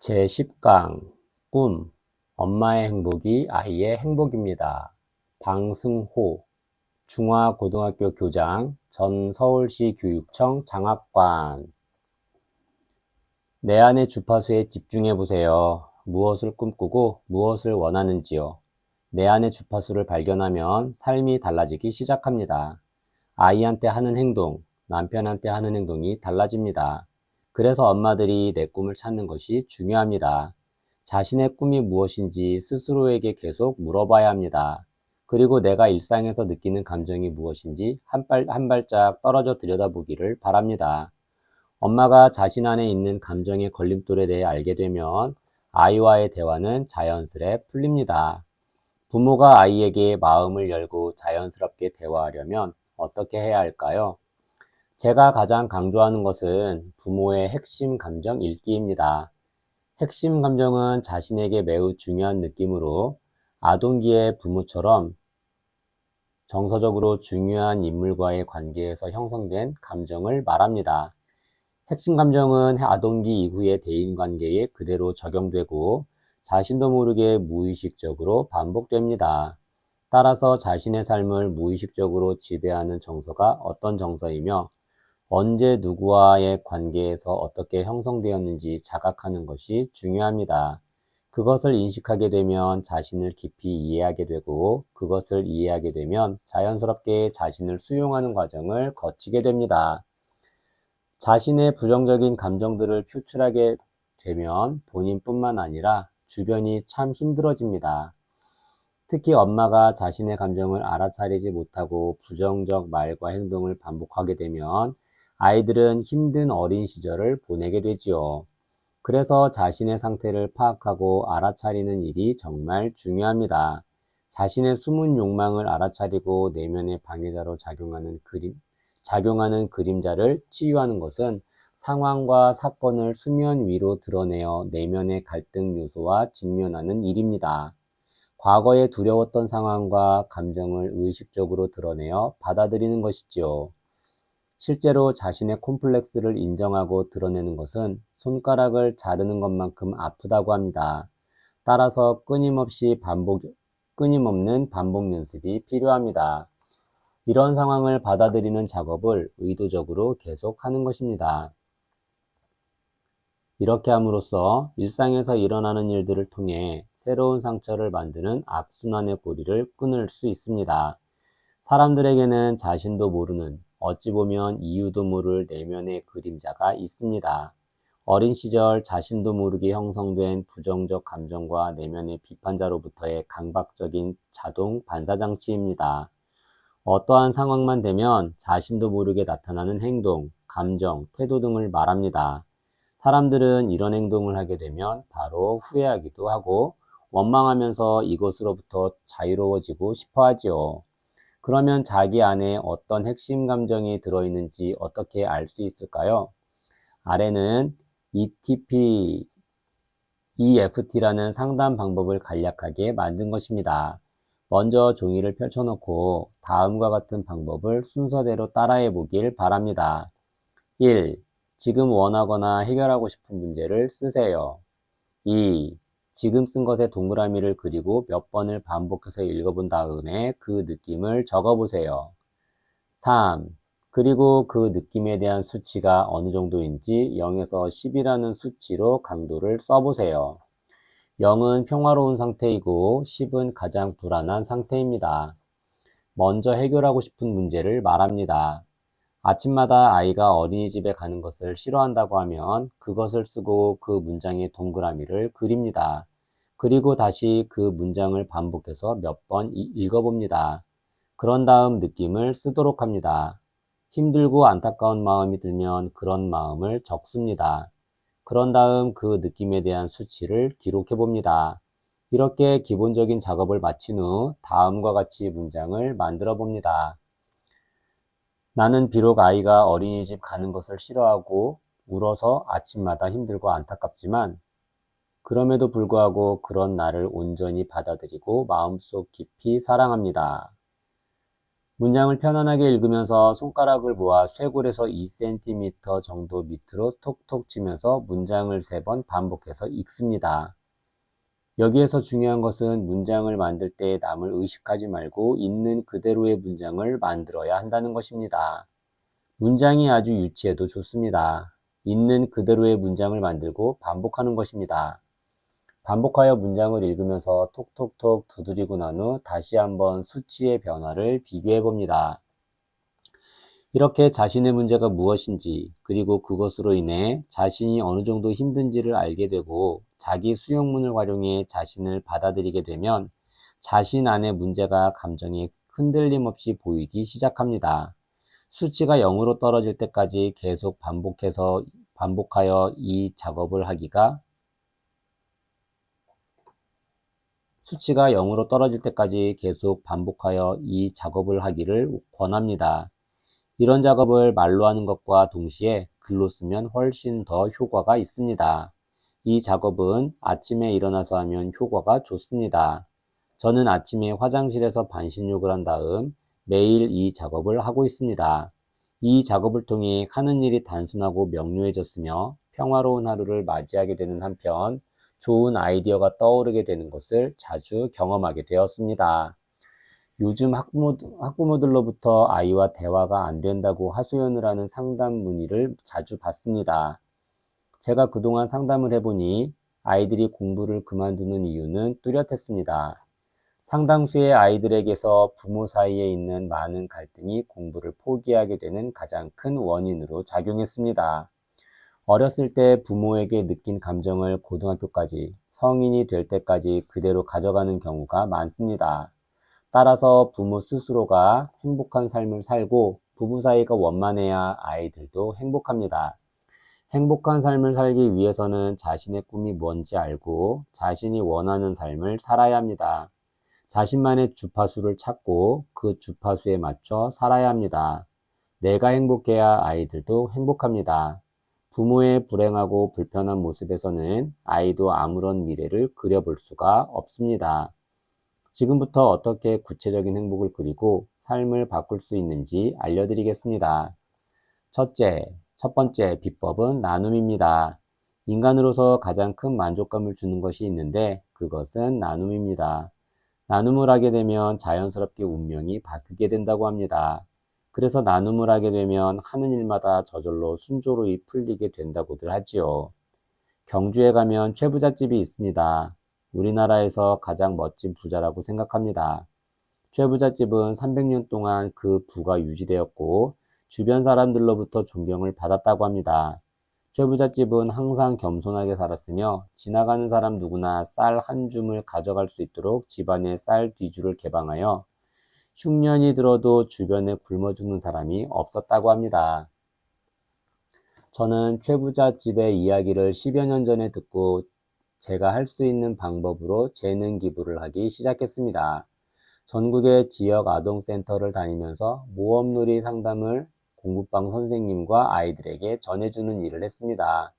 제10강 꿈 엄마의 행복이 아이의 행복입니다. 방승호 중화고등학교 교장 전 서울시 교육청 장학관 내 안의 주파수에 집중해 보세요. 무엇을 꿈꾸고 무엇을 원하는지요. 내 안의 주파수를 발견하면 삶이 달라지기 시작합니다. 아이한테 하는 행동, 남편한테 하는 행동이 달라집니다. 그래서 엄마들이 내 꿈을 찾는 것이 중요합니다. 자신의 꿈이 무엇인지 스스로에게 계속 물어봐야 합니다. 그리고 내가 일상에서 느끼는 감정이 무엇인지 한 발짝 떨어져 들여다보기를 바랍니다. 엄마가 자신 안에 있는 감정의 걸림돌에 대해 알게 되면 아이와의 대화는 자연스레 풀립니다. 부모가 아이에게 마음을 열고 자연스럽게 대화하려면 어떻게 해야 할까요? 제가 가장 강조하는 것은 부모의 핵심 감정 읽기입니다. 핵심 감정은 자신에게 매우 중요한 느낌으로 아동기의 부모처럼 정서적으로 중요한 인물과의 관계에서 형성된 감정을 말합니다. 핵심 감정은 아동기 이후의 대인관계에 그대로 적용되고 자신도 모르게 무의식적으로 반복됩니다. 따라서 자신의 삶을 무의식적으로 지배하는 정서가 어떤 정서이며 언제 누구와의 관계에서 어떻게 형성되었는지 자각하는 것이 중요합니다. 그것을 인식하게 되면 자신을 깊이 이해하게 되고 그것을 이해하게 되면 자연스럽게 자신을 수용하는 과정을 거치게 됩니다. 자신의 부정적인 감정들을 표출하게 되면 본인뿐만 아니라 주변이 참 힘들어집니다. 특히 엄마가 자신의 감정을 알아차리지 못하고 부정적 말과 행동을 반복하게 되면 아이들은 힘든 어린 시절을 보내게 되지요. 그래서 자신의 상태를 파악하고 알아차리는 일이 정말 중요합니다. 자신의 숨은 욕망을 알아차리고 내면의 방해자로 작용하는 그림자를 치유하는 것은 상황과 사건을 수면 위로 드러내어 내면의 갈등 요소와 직면하는 일입니다. 과거에 두려웠던 상황과 감정을 의식적으로 드러내어 받아들이는 것이지요. 실제로 자신의 콤플렉스를 인정하고 드러내는 것은 손가락을 자르는 것만큼 아프다고 합니다. 따라서 끊임없는 반복 연습이 필요합니다. 이런 상황을 받아들이는 작업을 의도적으로 계속하는 것입니다. 이렇게 함으로써 일상에서 일어나는 일들을 통해 새로운 상처를 만드는 악순환의 고리를 끊을 수 있습니다. 사람들에게는 자신도 모르는, 어찌 보면 이유도 모를 내면의 그림자가 있습니다. 어린 시절 자신도 모르게 형성된 부정적 감정과 내면의 비판자로부터의 강박적인 자동 반사장치입니다. 어떠한 상황만 되면 자신도 모르게 나타나는 행동, 감정, 태도 등을 말합니다. 사람들은 이런 행동을 하게 되면 바로 후회하기도 하고 원망하면서 이것으로부터 자유로워지고 싶어 하지요. 그러면 자기 안에 어떤 핵심 감정이 들어있는지 어떻게 알 수 있을까요? 아래는 EFT라는 상담 방법을 간략하게 만든 것입니다. 먼저 종이를 펼쳐놓고 다음과 같은 방법을 순서대로 따라해 보길 바랍니다. 1. 지금 원하거나 해결하고 싶은 문제를 쓰세요. 2. 지금 쓴 것에 동그라미를 그리고 몇 번을 반복해서 읽어본 다음에 그 느낌을 적어보세요. 3. 그리고 그 느낌에 대한 수치가 어느 정도인지 0에서 10이라는 수치로 강도를 써보세요. 0은 평화로운 상태이고 10은 가장 불안한 상태입니다. 먼저 해결하고 싶은 문제를 말합니다. 아침마다 아이가 어린이집에 가는 것을 싫어한다고 하면 그것을 쓰고 그 문장에 동그라미를 그립니다. 그리고 다시 그 문장을 반복해서 몇 번 읽어봅니다. 그런 다음 느낌을 쓰도록 합니다. 힘들고 안타까운 마음이 들면 그런 마음을 적습니다. 그런 다음 그 느낌에 대한 수치를 기록해 봅니다. 이렇게 기본적인 작업을 마친 후 다음과 같이 문장을 만들어 봅니다. 나는 비록 아이가 어린이집 가는 것을 싫어하고 울어서 아침마다 힘들고 안타깝지만 그럼에도 불구하고 그런 나를 온전히 받아들이고 마음속 깊이 사랑합니다. 문장을 편안하게 읽으면서 손가락을 모아 쇄골에서 2cm 정도 밑으로 톡톡 치면서 문장을 3번 반복해서 읽습니다. 여기에서 중요한 것은 문장을 만들 때 남을 의식하지 말고 있는 그대로의 문장을 만들어야 한다는 것입니다. 문장이 아주 유치해도 좋습니다. 있는 그대로의 문장을 만들고 반복하는 것입니다. 반복하여 문장을 읽으면서 톡톡톡 두드리고 난 후 다시 한번 수치의 변화를 비교해 봅니다. 이렇게 자신의 문제가 무엇인지, 그리고 그것으로 인해 자신이 어느 정도 힘든지를 알게 되고 자기 수용문을 활용해 자신을 받아들이게 되면 자신 안의 문제가 감정에 흔들림 없이 보이기 시작합니다. 수치가 0으로 떨어질 때까지 계속 반복하여 이 작업을 하기가 수치가 0으로 떨어질 때까지 계속 반복하여 이 작업을 하기를 권합니다. 이런 작업을 말로 하는 것과 동시에 글로 쓰면 훨씬 더 효과가 있습니다. 이 작업은 아침에 일어나서 하면 효과가 좋습니다. 저는 아침에 화장실에서 반신욕을 한 다음 매일 이 작업을 하고 있습니다. 이 작업을 통해 하는 일이 단순하고 명료해졌으며 평화로운 하루를 맞이하게 되는 한편 좋은 아이디어가 떠오르게 되는 것을 자주 경험하게 되었습니다. 요즘 학부모들로부터 아이와 대화가 안 된다고 하소연을 하는 상담 문의를 자주 받습니다. 제가 그동안 상담을 해보니 아이들이 공부를 그만두는 이유는 뚜렷했습니다. 상당수의 아이들에게서 부모 사이에 있는 많은 갈등이 공부를 포기하게 되는 가장 큰 원인으로 작용했습니다. 어렸을 때 부모에게 느낀 감정을 고등학교까지, 성인이 될 때까지 그대로 가져가는 경우가 많습니다. 따라서 부모 스스로가 행복한 삶을 살고 부부 사이가 원만해야 아이들도 행복합니다. 행복한 삶을 살기 위해서는 자신의 꿈이 뭔지 알고 자신이 원하는 삶을 살아야 합니다. 자신만의 주파수를 찾고 그 주파수에 맞춰 살아야 합니다. 내가 행복해야 아이들도 행복합니다. 부모의 불행하고 불편한 모습에서는 아이도 아무런 미래를 그려볼 수가 없습니다. 지금부터 어떻게 구체적인 행복을 그리고 삶을 바꿀 수 있는지 알려드리겠습니다. 첫 번째 비법은 나눔입니다. 인간으로서 가장 큰 만족감을 주는 것이 있는데 그것은 나눔입니다. 나눔을 하게 되면 자연스럽게 운명이 바뀌게 된다고 합니다. 그래서 나눔을 하게 되면 하는 일마다 저절로 순조로이 풀리게 된다고들 하지요. 경주에 가면 최부잣집이 있습니다. 우리나라에서 가장 멋진 부자라고 생각합니다. 최부잣집은 300년 동안 그 부가 유지되었고 주변 사람들로부터 존경을 받았다고 합니다. 최부잣집은 항상 겸손하게 살았으며 지나가는 사람 누구나 쌀 한 줌을 가져갈 수 있도록 집안에 쌀 뒤주를 개방하여 흉년이 들어도 주변에 굶어 죽는 사람이 없었다고 합니다. 저는 최부잣집의 이야기를 10여 년 전에 듣고 제가 할 수 있는 방법으로 재능 기부를 하기 시작했습니다. 전국의 지역 아동센터를 다니면서 모험놀이 상담을 공부방 선생님과 아이들에게 전해주는 일을 했습니다.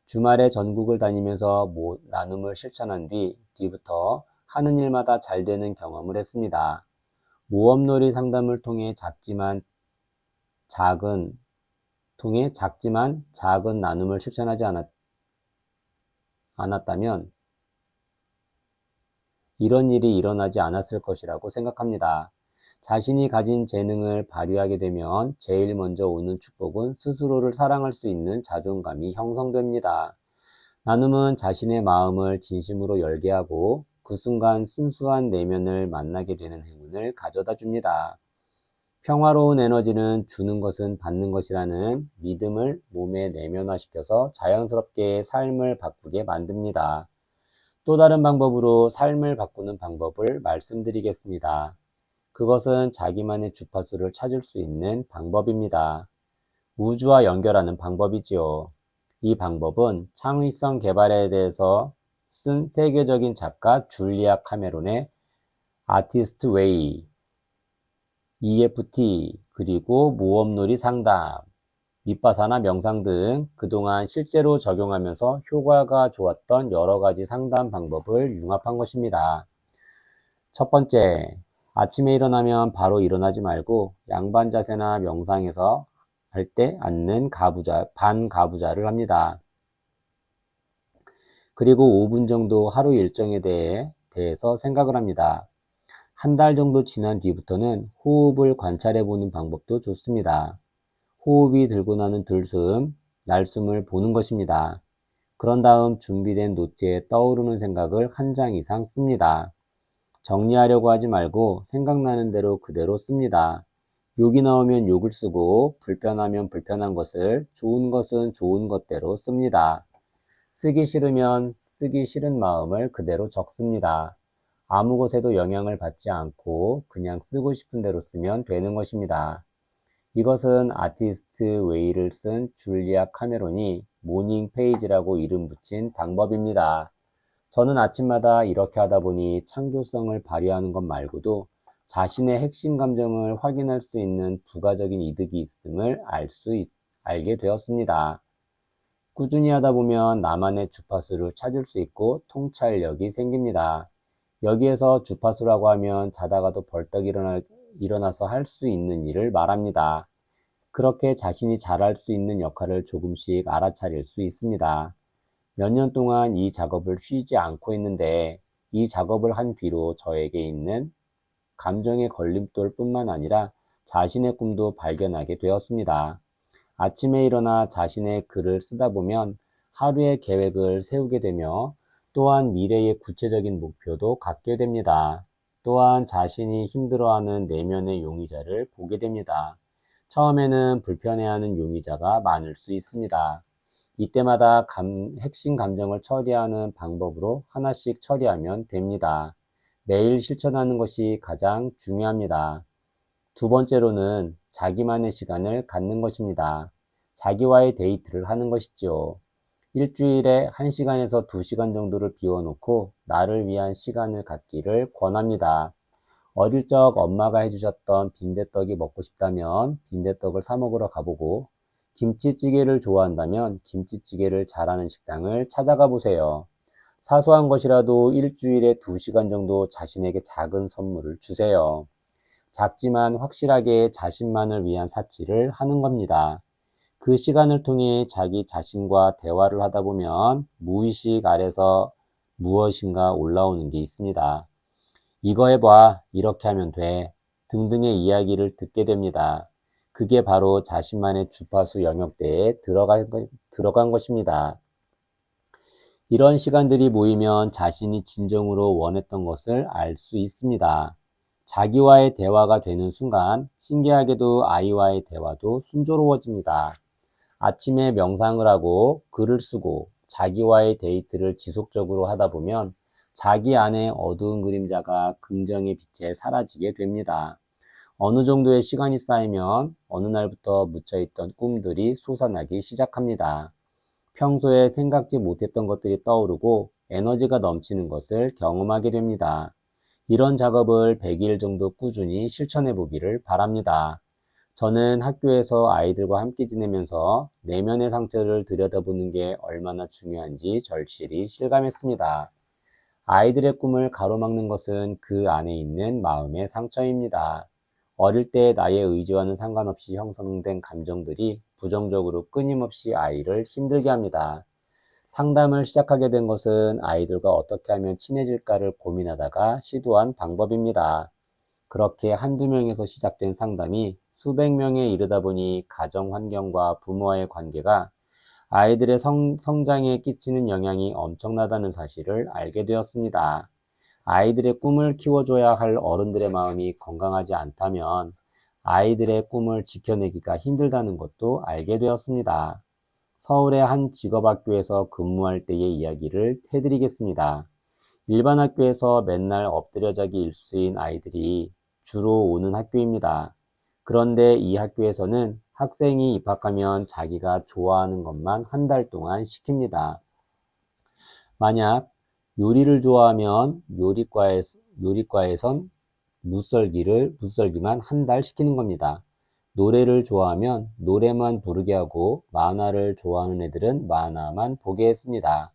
주말에 전국을 다니면서 나눔을 실천한 뒤부터 하는 일마다 잘 되는 경험을 했습니다. 모험놀이 상담을 통해 작지만 작은 나눔을 실천하지 않았다면 이런 일이 일어나지 않았을 것이라고 생각합니다. 자신이 가진 재능을 발휘하게 되면 제일 먼저 오는 축복은 스스로를 사랑할 수 있는 자존감이 형성됩니다. 나눔은 자신의 마음을 진심으로 열게 하고 그 순간 순수한 내면을 만나게 되는 행운을 가져다 줍니다. 평화로운 에너지는 주는 것은 받는 것이라는 믿음을 몸에 내면화시켜서 자연스럽게 삶을 바꾸게 만듭니다. 또 다른 방법으로 삶을 바꾸는 방법을 말씀드리겠습니다. 그것은 자기만의 주파수를 찾을 수 있는 방법입니다. 우주와 연결하는 방법이지요. 이 방법은 창의성 개발에 대해서 쓴 세계적인 작가 줄리아 카메론의 아티스트 웨이, EFT, 그리고 모험놀이 상담, 윗바사나 명상 등 그동안 실제로 적용하면서 효과가 좋았던 여러 가지 상담 방법을 융합한 것입니다. 첫 번째, 아침에 일어나면 바로 일어나지 말고 양반 자세나 명상에서 할 때 앉는 반가부좌를 합니다. 그리고 5분 정도 하루 일정에 대해서 생각을 합니다. 한 달 정도 지난 뒤부터는 호흡을 관찰해 보는 방법도 좋습니다. 호흡이 들고 나는 들숨, 날숨을 보는 것입니다. 그런 다음 준비된 노트에 떠오르는 생각을 한 장 이상 씁니다. 정리하려고 하지 말고 생각나는 대로 그대로 씁니다. 욕이 나오면 욕을 쓰고 불편하면 불편한 것을, 좋은 것은 좋은 것대로 씁니다. 쓰기 싫으면 쓰기 싫은 마음을 그대로 적습니다. 아무 것에도 영향을 받지 않고 그냥 쓰고 싶은 대로 쓰면 되는 것입니다. 이것은 아티스트 웨이를 쓴 줄리아 카메론이 모닝 페이지라고 이름 붙인 방법입니다. 저는 아침마다 이렇게 하다 보니 창조성을 발휘하는 것 말고도 자신의 핵심 감정을 확인할 수 있는 부가적인 이득이 있음을 알게 되었습니다. 꾸준히 하다 보면 나만의 주파수를 찾을 수 있고 통찰력이 생깁니다. 여기에서 주파수라고 하면 자다가도 벌떡 일어나서 할 수 있는 일을 말합니다. 그렇게 자신이 잘할 수 있는 역할을 조금씩 알아차릴 수 있습니다. 몇 년 동안 이 작업을 쉬지 않고 했는데 이 작업을 한 뒤로 저에게 있는 감정의 걸림돌 뿐만 아니라 자신의 꿈도 발견하게 되었습니다. 아침에 일어나 자신의 글을 쓰다 보면 하루의 계획을 세우게 되며 또한 미래의 구체적인 목표도 갖게 됩니다. 또한 자신이 힘들어하는 내면의 용의자를 보게 됩니다. 처음에는 불편해하는 용의자가 많을 수 있습니다. 이때마다 핵심 감정을 처리하는 방법으로 하나씩 처리하면 됩니다. 매일 실천하는 것이 가장 중요합니다. 두 번째로는 자기만의 시간을 갖는 것입니다. 자기와의 데이트를 하는 것이죠. 일주일에 1시간에서 2시간 정도를 비워놓고 나를 위한 시간을 갖기를 권합니다. 어릴 적 엄마가 해주셨던 빈대떡이 먹고 싶다면 빈대떡을 사 먹으러 가보고 김치찌개를 좋아한다면 김치찌개를 잘하는 식당을 찾아가 보세요. 사소한 것이라도 일주일에 2시간 정도 자신에게 작은 선물을 주세요. 작지만 확실하게 자신만을 위한 사치를 하는 겁니다. 그 시간을 통해 자기 자신과 대화를 하다 보면 무의식 아래서 무엇인가 올라오는 게 있습니다. 이거 해봐, 이렇게 하면 돼 등등의 이야기를 듣게 됩니다. 그게 바로 자신만의 주파수 영역대에 들어간 것입니다. 이런 시간들이 모이면 자신이 진정으로 원했던 것을 알 수 있습니다. 자기와의 대화가 되는 순간 신기하게도 아이와의 대화도 순조로워집니다. 아침에 명상을 하고 글을 쓰고 자기와의 데이트를 지속적으로 하다 보면 자기 안에 어두운 그림자가 긍정의 빛에 사라지게 됩니다. 어느 정도의 시간이 쌓이면 어느 날부터 묻혀있던 꿈들이 솟아나기 시작합니다. 평소에 생각지 못했던 것들이 떠오르고 에너지가 넘치는 것을 경험하게 됩니다. 이런 작업을 100일 정도 꾸준히 실천해 보기를 바랍니다. 저는 학교에서 아이들과 함께 지내면서 내면의 상태를 들여다보는 게 얼마나 중요한지 절실히 실감했습니다. 아이들의 꿈을 가로막는 것은 그 안에 있는 마음의 상처입니다. 어릴 때 나의 의지와는 상관없이 형성된 감정들이 부정적으로 끊임없이 아이를 힘들게 합니다. 상담을 시작하게 된 것은 아이들과 어떻게 하면 친해질까를 고민하다가 시도한 방법입니다. 그렇게 한두 명에서 시작된 상담이 수백 명에 이르다 보니 가정 환경과 부모와의 관계가 아이들의 성장에 끼치는 영향이 엄청나다는 사실을 알게 되었습니다. 아이들의 꿈을 키워줘야 할 어른들의 마음이 건강하지 않다면 아이들의 꿈을 지켜내기가 힘들다는 것도 알게 되었습니다. 서울의 한 직업학교에서 근무할 때의 이야기를 해드리겠습니다. 일반 학교에서 맨날 엎드려 자기 일수인 아이들이 주로 오는 학교입니다. 그런데 이 학교에서는 학생이 입학하면 자기가 좋아하는 것만 한 달 동안 시킵니다. 만약 요리를 좋아하면 요리과에선 무썰기만 한 달 시키는 겁니다. 노래를 좋아하면 노래만 부르게 하고 만화를 좋아하는 애들은 만화만 보게 했습니다.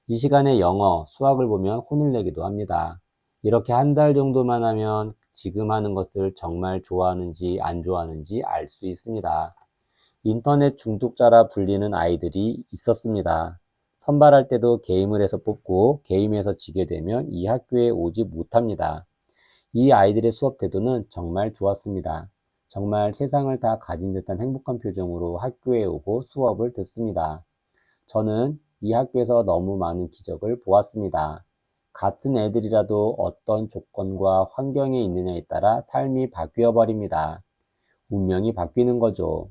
이 시간에 영어, 수학을 보면 혼을 내기도 합니다. 이렇게 한 달 정도만 하면 지금 하는 것을 정말 좋아하는지 안 좋아하는지 알 수 있습니다. 인터넷 중독자라 불리는 아이들이 있었습니다. 선발할 때도 게임을 해서 뽑고 게임에서 지게 되면 이 학교에 오지 못합니다. 이 아이들의 수업 태도는 정말 좋았습니다. 정말 세상을 다 가진 듯한 행복한 표정으로 학교에 오고 수업을 듣습니다. 저는 이 학교에서 너무 많은 기적을 보았습니다. 같은 애들이라도 어떤 조건과 환경에 있느냐에 따라 삶이 바뀌어 버립니다. 운명이 바뀌는 거죠.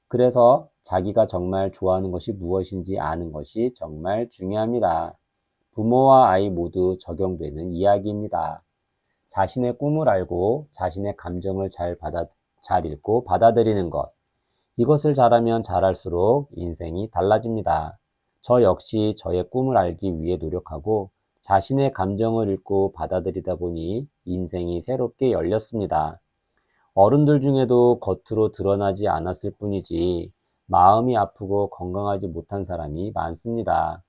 그래서 자기가 정말 좋아하는 것이 무엇인지 아는 것이 정말 중요합니다. 부모와 아이 모두 적용되는 이야기입니다. 자신의 꿈을 알고 자신의 감정을 잘 읽고 받아들이는 것. 이것을 잘하면 잘할수록 인생이 달라집니다. 저 역시 저의 꿈을 알기 위해 노력하고 자신의 감정을 읽고 받아들이다 보니 인생이 새롭게 열렸습니다. 어른들 중에도 겉으로 드러나지 않았을 뿐이지 마음이 아프고 건강하지 못한 사람이 많습니다.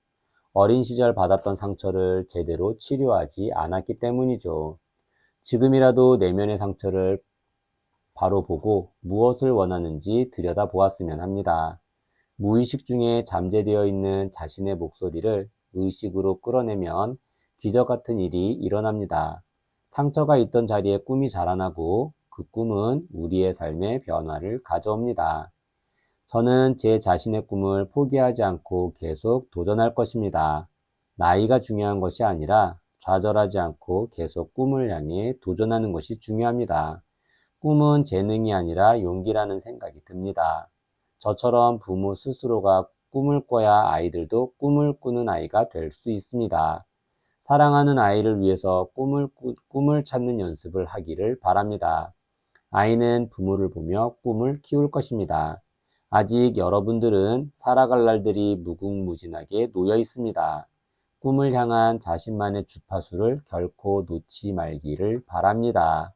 어린 시절 받았던 상처를 제대로 치료하지 않았기 때문이죠. 지금이라도 내면의 상처를 바로 보고 무엇을 원하는지 들여다보았으면 합니다. 무의식 중에 잠재되어 있는 자신의 목소리를 의식으로 끌어내면 기적 같은 일이 일어납니다. 상처가 있던 자리에 꿈이 자라나고 그 꿈은 우리의 삶의 변화를 가져옵니다. 저는 제 자신의 꿈을 포기하지 않고 계속 도전할 것입니다. 나이가 중요한 것이 아니라 좌절하지 않고 계속 꿈을 향해 도전하는 것이 중요합니다. 꿈은 재능이 아니라 용기라는 생각이 듭니다. 저처럼 부모 스스로가 꿈을 꿔야 아이들도 꿈을 꾸는 아이가 될 수 있습니다. 사랑하는 아이를 위해서 꿈을 찾는 연습을 하기를 바랍니다. 아이는 부모를 보며 꿈을 키울 것입니다. 아직 여러분들은 살아갈 날들이 무궁무진하게 놓여 있습니다. 꿈을 향한 자신만의 주파수를 결코 놓지 말기를 바랍니다.